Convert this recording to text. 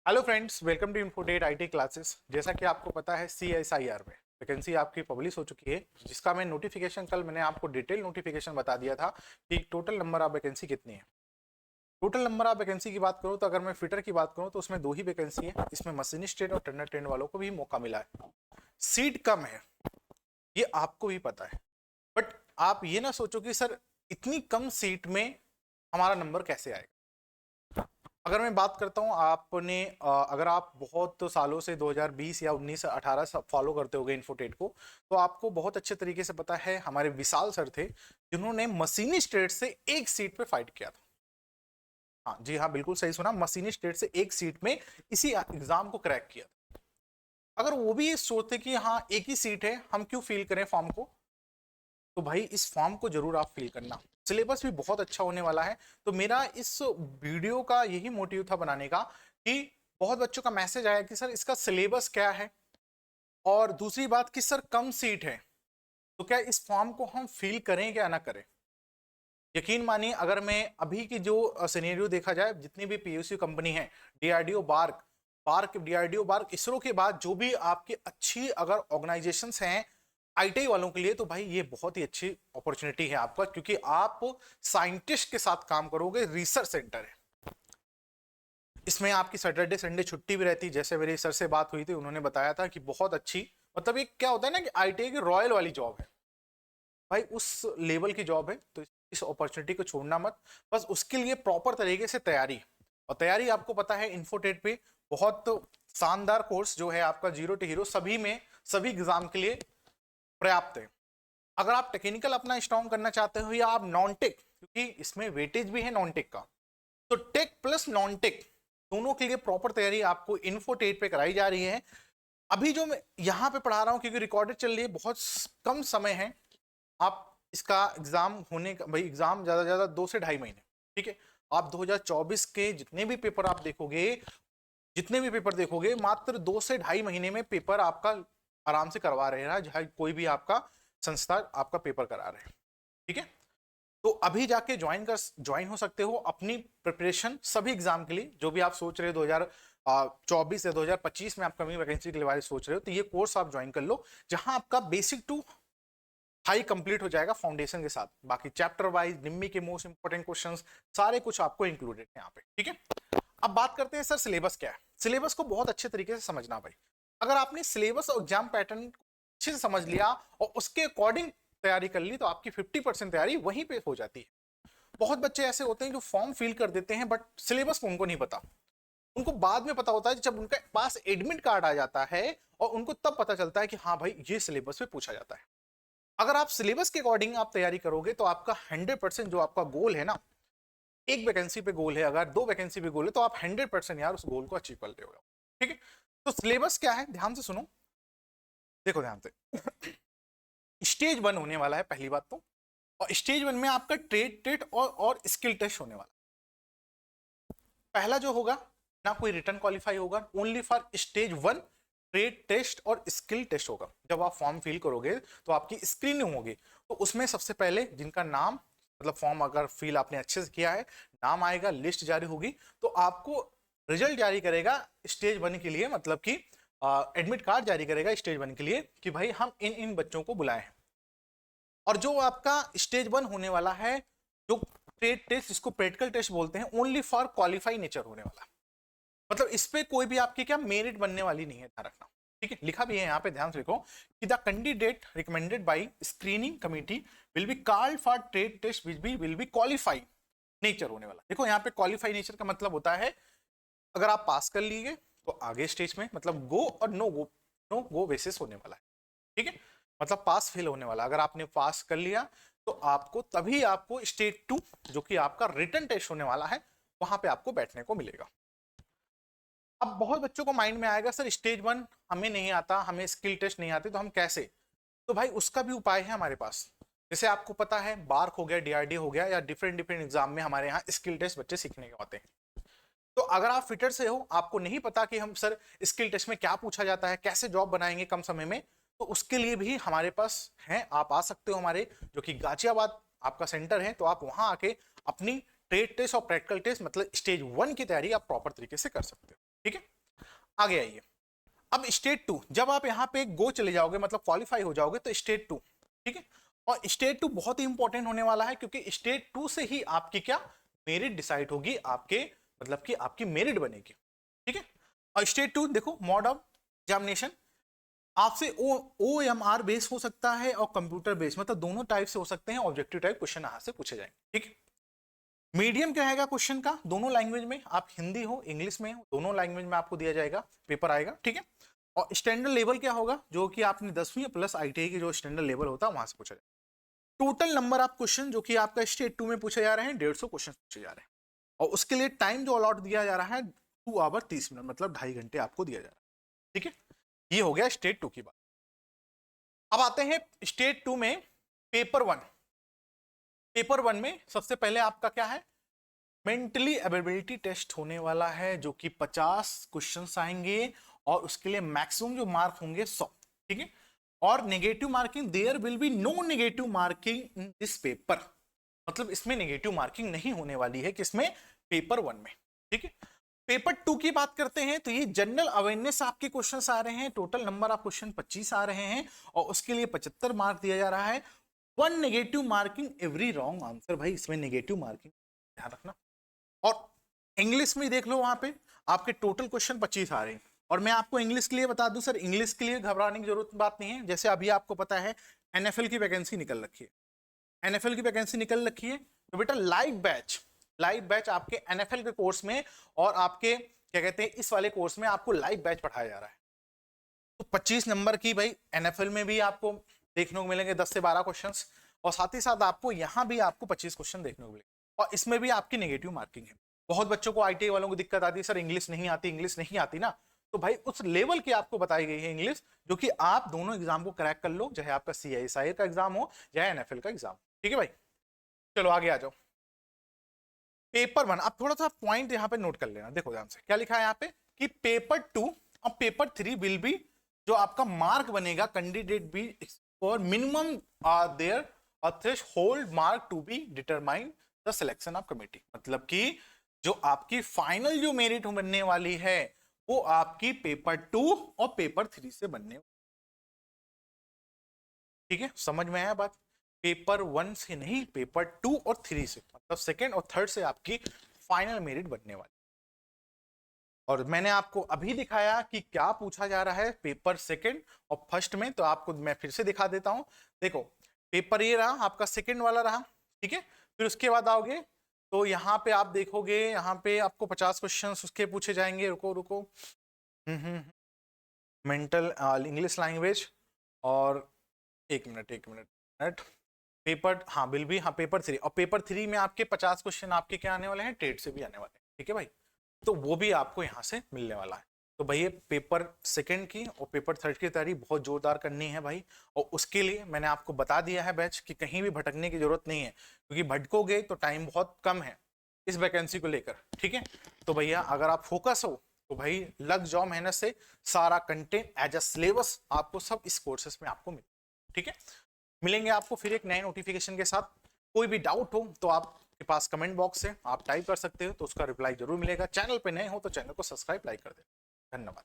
Hello friends, welcome to Infotate IT classes. जैसा कि आपको पता है सीएसआईआर में वैकेंसी आपकी पब्लिश हो चुकी है, जिसका मैं नोटिफिकेशन कल मैंने आपको डिटेल नोटिफिकेशन बता दिया था कि टोटल नंबर ऑफ वैकेंसी कितनी है। टोटल नंबर ऑफ वैकेंसी की बात करूं तो अगर मैं फिटर की बात करूं तो उसमें 2 ही वैकेंसी है। इसमें मशीनिस्ट ट्रेड और टेंडर ट्रेड वालों को भी मौका मिला है। सीट कम है, ये आपको भी पता है, बट आप ये ना सोचो कि सर इतनी कम सीट में हमारा नंबर कैसे आएगा। अगर मैं बात करता हूं, आपने अगर आप बहुत सालों से 2020 या 19 18 फॉलो करते होगे इन्फोटेट को, तो आपको बहुत अच्छे तरीके से पता है हमारे विशाल सर थे जिन्होंने मशीनी स्टेट से एक सीट पे फाइट किया था। हाँ जी, हाँ बिल्कुल सही सुना, मशीनी स्टेट से एक सीट में इसी एग्जाम को क्रैक किया था। अगर वो भी ये सोचते कि हाँ एक ही सीट है, हम क्यों फील करें फॉर्म को, तो भाई इस फॉर्म को जरूर आप फिल करना। सिलेबस भी बहुत अच्छा होने वाला है। तो मेरा इस वीडियो का यही मोटिव था बनाने का कि बहुत बच्चों का मैसेज आया कि सर इसका सिलेबस क्या है, और दूसरी बात कि सर कम सीट है तो क्या इस फॉर्म को हम फिल करें क्या ना करें। यकीन मानिए, अगर मैं अभी की जो सिनेरियो देखा जाए, जितनी भी पीयूसी कंपनी है, डीआरडीओ, बार्क बार्क डीआरडीओ बार्क इसरो के बाद जो भी आपकी अच्छी अगर ऑर्गेनाइजेशंस हैं आईटीआई वालों के लिए, तो भाई ये बहुत ही अच्छी अपॉर्चुनिटी है आपका, क्योंकि आप साइंटिस्ट के साथ काम करोगे। रिसर्च सेंटर है, इसमें आपकी सैटरडे संडे छुट्टी भी रहती है। जैसे मेरे सर से बात हुई थी, उन्होंने बताया था कि बहुत अच्छी, मतलब ये क्या होता है ना कि आईटीआई की रॉयल वाली जॉब है भाई, उस लेवल की जॉब है। तो इस अपॉर्चुनिटी को छोड़ना मत, बस उसके लिए प्रॉपर तरीके से तैयारी। और तैयारी आपको पता है इन्फोटेट पे बहुत शानदार कोर्स जो है आपका जीरो टू हीरो सभी में, सभी एग्जाम के लिए पर्याप्त है। अगर आप टेक्निकल अपना स्ट्रॉन्ग करना चाहते हो या आप नॉन टेक, क्योंकि इसमें वेटेज भी है नॉन टेक का, तो टेक प्लस नॉन टेक दोनों के लिए प्रॉपर तैयारी आपको इन्फोटेट पे कराई जा रही है। अभी जो मैं यहाँ पे पढ़ा रहा हूँ, क्योंकि रिकॉर्डेड चल रही है, बहुत कम समय है। आप इसका एग्जाम होने का, भाई एग्जाम ज्यादा से ज्यादा 2 से ढाई महीने, ठीक है। आप 2024 के जितने भी पेपर देखोगे मात्र 2 से ढाई महीने में पेपर आपका आराम से करवा रहे हैं, चाहे कोई भी आपका संस्था आपका पेपर करा रहे हैं, ठीक है। तो अभी जाके ज्वाइन हो सकते हो अपनी प्रिपरेशन सभी एग्जाम के लिए। जो भी आप सोच रहे हो 2024 या 2025 में आप कमी वैकेंसी के बारे में सोच रहे हो, तो ये कोर्स आप ज्वाइन कर लो, जहां आपका बेसिक टू हाई कंप्लीट हो जाएगा फाउंडेशन के साथ। बाकी चैप्टर वाइज निम्मी के मोस्ट इंपोर्टेंट क्वेश्चंस सारे कुछ आपको इंक्लूडेड है यहाँ पे, ठीक है। अब बात करते हैं सर सिलेबस क्या है। सिलेबस को बहुत अच्छे तरीके से समझना भाई। अगर आपने सिलेबस और एग्जाम पैटर्न अच्छे से समझ लिया और उसके अकॉर्डिंग तैयारी कर ली, तो आपकी 50% तैयारी वहीं पे हो जाती है। बहुत बच्चे ऐसे होते हैं जो फॉर्म फिल कर देते हैं, बट सिलेबस को उनको नहीं पता। उनको बाद में पता होता है जब उनके पास एडमिट कार्ड आ जाता है, और उनको तब पता चलता है कि हाँ भाई ये सिलेबस पे पूछा जाता है। अगर आप सिलेबस के अकॉर्डिंग आप तैयारी करोगे, तो आपका 100% जो आपका गोल है ना, एक वैकेंसी पे गोल है, अगर 2 वैकेंसी पे गोल है, तो आप 100% यार उस गोल को अचीव कर लोगे, ठीक है। तो सिलेबस क्या है, ध्यान से सुनो, देखो ध्यान से। स्टेज 1 होने वाला है पहली बात तो, और स्टेज 1 में आपका ट्रेड टेट और स्किल टेस्ट होने वाला। पहला जो होगा ना, कोई रिटर्न क्वालिफाई होगा, only for stage 1 trade test और स्किल टेस्ट होगा। जब आप फॉर्म फिल करोगे तो आपकी स्क्रीनिंग होगी, तो उसमें सबसे पहले जिनका नाम, मतलब फॉर्म अगर फिल आपने अच्छे से किया है, नाम आएगा, लिस्ट जारी होगी, तो आपको रिजल्ट जारी करेगा स्टेज 1 के लिए, मतलब कि एडमिट कार्ड जारी करेगा स्टेज 1 के लिए कि भाई हम इन इन बच्चों को बुलाए हैं। और जो आपका स्टेज 1 होने वाला है, जो ट्रेड टेस्ट जिसको प्रैक्टिकल टेस्ट बोलते हैं, ओनली फॉर क्वालिफाई नेचर होने वाला, मतलब इस पे कोई भी आपकी क्या मेरिट बनने वाली नहीं है, ध्यान रखना, ठीक है। लिखा भी है यहाँ पे, ध्यान से लिखो कि the candidate recommended by screening committee will be called for trade test which be will be qualify nature होने वाला। देखो यहाँ पे क्वालिफाई नेचर का मतलब होता है, अगर आप पास कर लिए तो आगे स्टेज में, मतलब गो और नो गो बेसिस होने वाला है, ठीक है। मतलब पास फेल होने वाला, अगर आपने पास कर लिया तो आपको तभी आपको स्टेज 2 जो कि आपका रिटर्न टेस्ट होने वाला है, वहां पे आपको बैठने को मिलेगा। अब बहुत बच्चों को माइंड में आएगा सर स्टेज 1 हमें नहीं आता, हमें स्किल टेस्ट नहीं आते, तो हम कैसे। तो भाई उसका भी उपाय है हमारे पास। जैसे आपको पता है बार्क हो गया, डीआरडी हो गया, या डिफरेंट डिफरेंट एग्जाम में हमारे यहाँ स्किल टेस्ट बच्चे सीखने के आते हैं। तो अगर आप फिटर से हो, आपको नहीं पता कि हम सर स्किल टेस्ट में क्या पूछा जाता है, कैसे जॉब बनाएंगे कम समय में, तो उसके लिए भी हमारे पास है, आप आ सकते हो हमारे, जो कि गाजियाबाद आपका सेंटर है। तो आप वहां आके अपनी ट्रेड टेस्ट और प्रैक्टिकल टेस्ट, मतलब स्टेज 1 की तैयारी आप प्रॉपर तरीके से कर सकते हो, ठीक है। आगे आइए, अब स्टेट 2, जब आप यहाँ पे गो चले जाओगे मतलब क्वालिफाई हो जाओगे तो स्टेट 2, ठीक है। और स्टेट 2 बहुत ही इंपॉर्टेंट होने वाला है, क्योंकि स्टेट 2 से ही आपकी क्या मेरिट डिसाइड होगी, आपके मतलब कि आपकी मेरिट बनेगी, ठीक है। और स्टेट 2 देखो, मोड ऑफ एग्जामिनेशन आपसे OMR बेस हो सकता है और कंप्यूटर बेस, मतलब दोनों टाइप से हो सकते हैं, ऑब्जेक्टिव टाइप क्वेश्चन यहाँ से पूछे जाएंगे, ठीक है। मीडियम क्या है क्वेश्चन का, दोनों लैंग्वेज में, आप हिंदी हो इंग्लिश में हो, दोनों लैंग्वेज में आपको दिया जाएगा, पेपर आएगा, ठीक है। और स्टैंडर्ड लेवल क्या होगा, जो कि आपने 10वीं प्लस ITI की जो स्टैंडर्ड लेवल होता है वहां से पूछा जाएगा। टोटल नंबर ऑफ क्वेश्चन जो कि आपका स्टेट 2 में पूछे जा रहे हैं 150 क्वेश्चन पूछे जा रहे हैं, और उसके लिए टाइम जो अलॉट दिया जा रहा है 2 आवर 30 मिनट, मतलब 2.5 घंटे आपको दिया जा रहा है, ठीक है। ये हो गया स्टेट 2 की बात। अब आते हैं स्टेट 2 में पेपर 1। पेपर 1 में सबसे पहले आपका क्या है, मेंटली एबिलिटी टेस्ट होने वाला है, जो कि 50 क्वेश्चंस आएंगे और उसके लिए मैक्सिमम जो मार्क होंगे 100, ठीक है। और negative marking, there will be no negative marking in this paper, मतलब इसमें नेगेटिव मार्किंग नहीं होने वाली है, किसमें, पेपर 1 में, ठीक है। पेपर 2 की बात करते हैं तो ये जनरल अवेयरनेस आपके क्वेश्चंस आ रहे हैं, टोटल नंबर ऑफ क्वेश्चन 25 आ रहे हैं और उसके लिए 75 मार्क दिया जा रहा है। 1 negative marking every wrong answer, भाई इसमें नेगेटिव मार्किंग ध्यान रखना। और इंग्लिश में देख लो, वहां पे आपके टोटल क्वेश्चन 25 आ रहे हैं, और मैं आपको इंग्लिश के लिए बता दूं सर, इंग्लिश के लिए घबराने की जरूरत बात नहीं है। जैसे अभी आपको पता है NFL की वैकेंसी निकल रखी है, NFL की वैकेंसी निकल रखी है, तो बेटा लाइव बैच आपके NFL के कोर्स में और आपके क्या कहते हैं इस वाले कोर्स में आपको लाइव बैच पढ़ाया जा रहा है। तो 25 नंबर की भाई NFL में भी आपको देखने को मिलेंगे 10 से 12 क्वेश्चंस, और साथ ही साथ आपको यहाँ भी आपको 25 क्वेश्चन देखने को मिलेंगे, और इसमें भी आपकी नेगेटिव मार्किंग है। बहुत बच्चों को ITI वालों को दिक्कत आती है, सर इंग्लिश नहीं आती ना, तो भाई उस लेवल की आपको बताई गई है इंग्लिश, जो कि आप दोनों एग्जाम को क्रैक कर लो, चाहे आपका CISI का एग्जाम हो या NFL का एग्जाम, ठीक है भाई। चलो आगे आ जाओ, पेपर 1। अब थोड़ा सा पॉइंट यहाँ पे नोट कर लेना, देखो ध्यान से क्या लिखा है यहाँ पे कि पेपर 2 और पेपर 3 विल बी, जो आपका मार्क बनेगा candidate be for minimum there a threshold mark to be determine the selection of committee, मतलब कि जो आपकी फाइनल जो मेरिट बनने वाली है वो आपकी पेपर 2 और पेपर 3 से बनने, ठीक है, समझ में आया बात। पेपर 1 से नहीं, पेपर 2 और 3 से, मतलब सेकेंड और थर्ड से आपकी फाइनल मेरिट बनने वाली। और मैंने आपको अभी दिखाया कि क्या पूछा जा रहा है पेपर सेकंड और फर्स्ट में, तो आपको मैं फिर से दिखा देता हूं। देखो पेपर ये रहा आपका सेकंड वाला रहा, ठीक है। फिर उसके बाद आओगे तो यहाँ पे आप देखोगे, यहाँ पे आपको 50 क्वेश्चन उसके पूछे जाएंगे, रुको मेंटल इंग्लिश लैंग्वेज, और एक मिनट पेपर, हाँ बिल भी, हाँ पेपर 3, और पेपर 3 में आपके 50 क्वेश्चन आपके क्या आने वाले हैं, ट्रेड से भी आने वाले हैं, ठीक है भाई। तो वो भी आपको यहाँ से मिलने वाला है। तो भाई पेपर सेकंड की और पेपर थर्ड की तैयारी बहुत जोरदार करनी है भाई, और उसके लिए मैंने आपको बता दिया है बैच कि कहीं भी भटकने की जरूरत नहीं है, क्योंकि भटकोगे तो टाइम बहुत कम है इस वैकेंसी को लेकर, ठीक है। तो भैया अगर आप फोकस हो तो भाई लग जाओ मेहनत से, सारा कंटेंट एज अ सिलेबस आपको सब इस कोर्सेस में आपको मिले, ठीक है। मिलेंगे आपको फिर एक नए नोटिफिकेशन के साथ। कोई भी डाउट हो तो आपके पास कमेंट बॉक्स है, आप टाइप कर सकते हो, तो उसका रिप्लाई जरूर मिलेगा। चैनल पे नए हो तो चैनल को सब्सक्राइब लाइक कर दें। धन्यवाद।